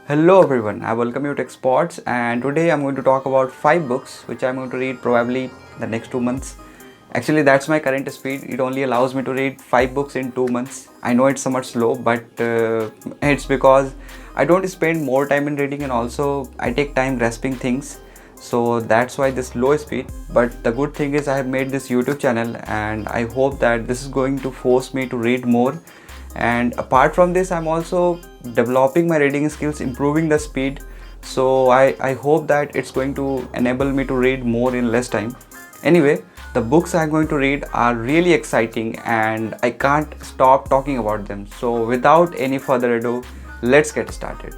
Hello everyone, I welcome you to Exports, and today I'm going to talk about 5 books which I'm going to read probably the next 2 months. Actually, that's my current speed. It only allows me to read 5 books in 2 months. I know it's somewhat slow, but it's because I don't spend more time in reading and also I take time grasping things. So that's why this low speed. But the good thing is I have made this YouTube channel and I hope that this is going to force me to read more. And apart from this, I'm also developing my reading skills, improving the speed. So I hope that it's going to enable me to read more in less time. Anyway, the books I'm going to read are really exciting and I can't stop talking about them. So without any further ado, let's get started.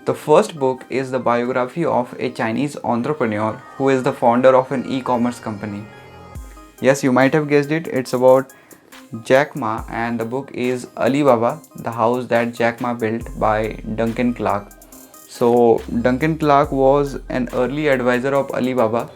The first book is the biography of a Chinese entrepreneur who is the founder of an e-commerce company. Yes, you might have guessed it. It's about Jack Ma, and the book is Alibaba, the house that Jack Ma built by Duncan Clark. So, Duncan Clark was an early advisor of Alibaba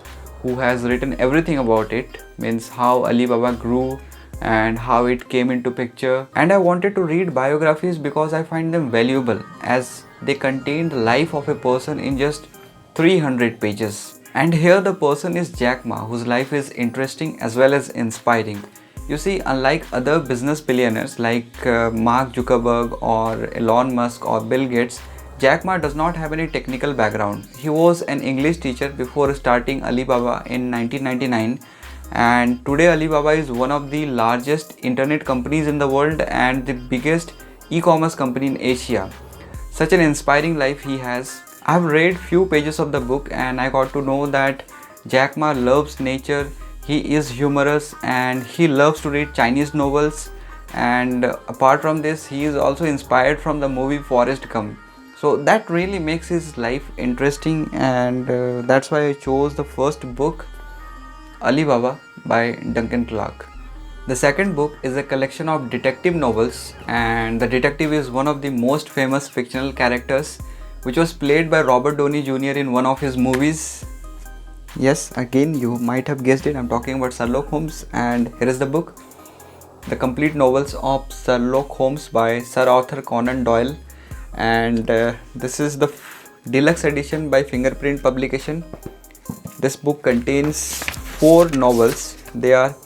who has written everything about it, means how Alibaba grew and how it came into picture. And I wanted to read biographies because I find them valuable as they contain the life of a person in just 300 pages. And here the person is Jack Ma, whose life is interesting as well as inspiring. You see, unlike other business billionaires like Mark Zuckerberg or Elon Musk or Bill Gates, Jack Ma does not have any technical background. He was an English teacher before starting Alibaba in 1999, and today Alibaba is one of the largest internet companies in the world and the biggest e-commerce company in Asia. Such an inspiring life he has. I've read few pages of the book and I got to know that Jack Ma loves nature, he is humorous and he loves to read Chinese novels, and apart from this he is also inspired from the movie Forrest Gump. So that really makes his life interesting, and that's why I chose the first book, Alibaba by Duncan Clark. The second book is a collection of detective novels, and the detective is one of the most famous fictional characters which was played by Robert Downey Jr. in one of his movies. Yes, again you might have guessed it, I'm talking about Sherlock Holmes, and here is the book. The complete novels of Sherlock Holmes by Sir Arthur Conan Doyle, and this is the deluxe edition by Fingerprint Publication. This book contains 4 novels. They are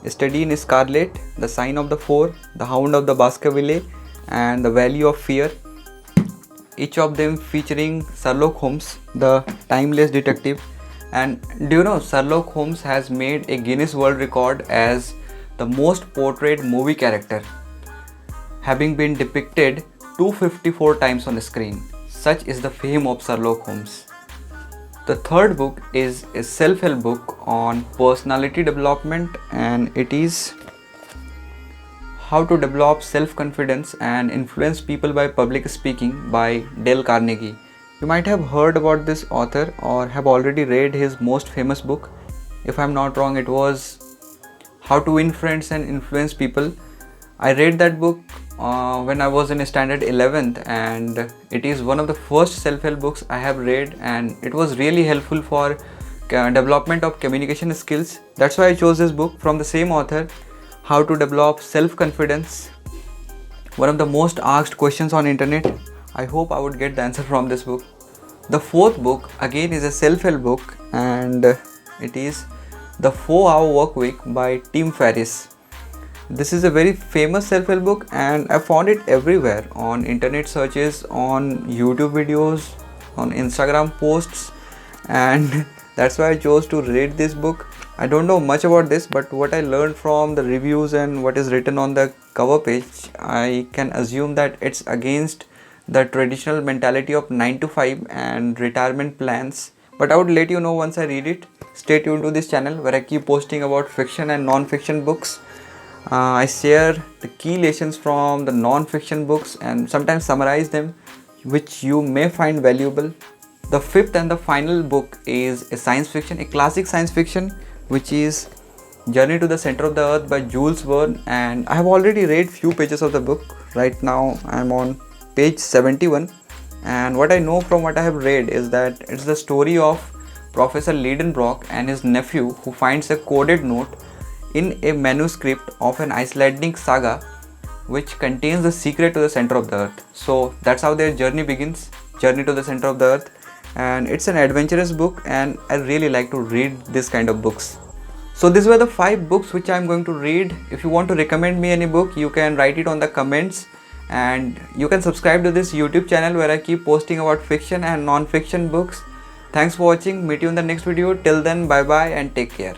Study in Scarlet, The Sign of the Four, The Hound of the Baskerville, and The Valley of Fear. Each of them featuring Sherlock Holmes, the timeless detective. And do you know Sherlock Holmes has made a Guinness World Record as the most portrayed movie character, having been depicted 254 times on screen. Such is the fame of Sherlock Holmes. The third book is a self-help book on personality development, and it is How to Develop Self-Confidence and Influence People by Public Speaking by Dale Carnegie. You might have heard about this author or have already read his most famous book. If I'm not wrong, it was How to Win Friends and Influence People. I read that book when I was in standard 11th, and it is one of the first self-help books I have read, and it was really helpful for development of communication skills. That's why I chose this book from the same author, How to Develop Self-Confidence. One of the most asked questions on internet. I hope I would get the answer from this book. The fourth book again is a self-help book, and it is The 4-Hour Work Week by Tim Ferriss. This is a very famous self-help book and I found it everywhere on internet searches, on YouTube videos, on Instagram posts, and that's why I chose to read this book. I don't know much about this, but what I learned from the reviews and what is written on the cover page, I can assume that it's against the traditional mentality of 9 to 5 and retirement plans. But I would let you know once I read it. Stay tuned to this channel where I keep posting about fiction and non-fiction books. I share the key lessons from the non-fiction books and sometimes summarize them, which you may find valuable. The fifth and the final book is a science fiction, a classic science fiction, which is Journey to the Center of the Earth by Jules Verne, and I have already read few pages of the book. Right now I am on page 71, and what I know from what I have read is that it's the story of Professor Liedenbrock and his nephew who finds a coded note in a manuscript of an Icelandic saga which contains the secret to the center of the earth. So that's how their journey begins, journey to the center of the earth. And it's an adventurous book, and I really like to read this kind of books. So these were the 5 books which I'm going to read. If you want to recommend me any book, you can write it on the comments, and you can subscribe to this YouTube channel where I keep posting about fiction and non-fiction books. Thanks for watching. Meet you in the next video. Till then, bye bye and take care.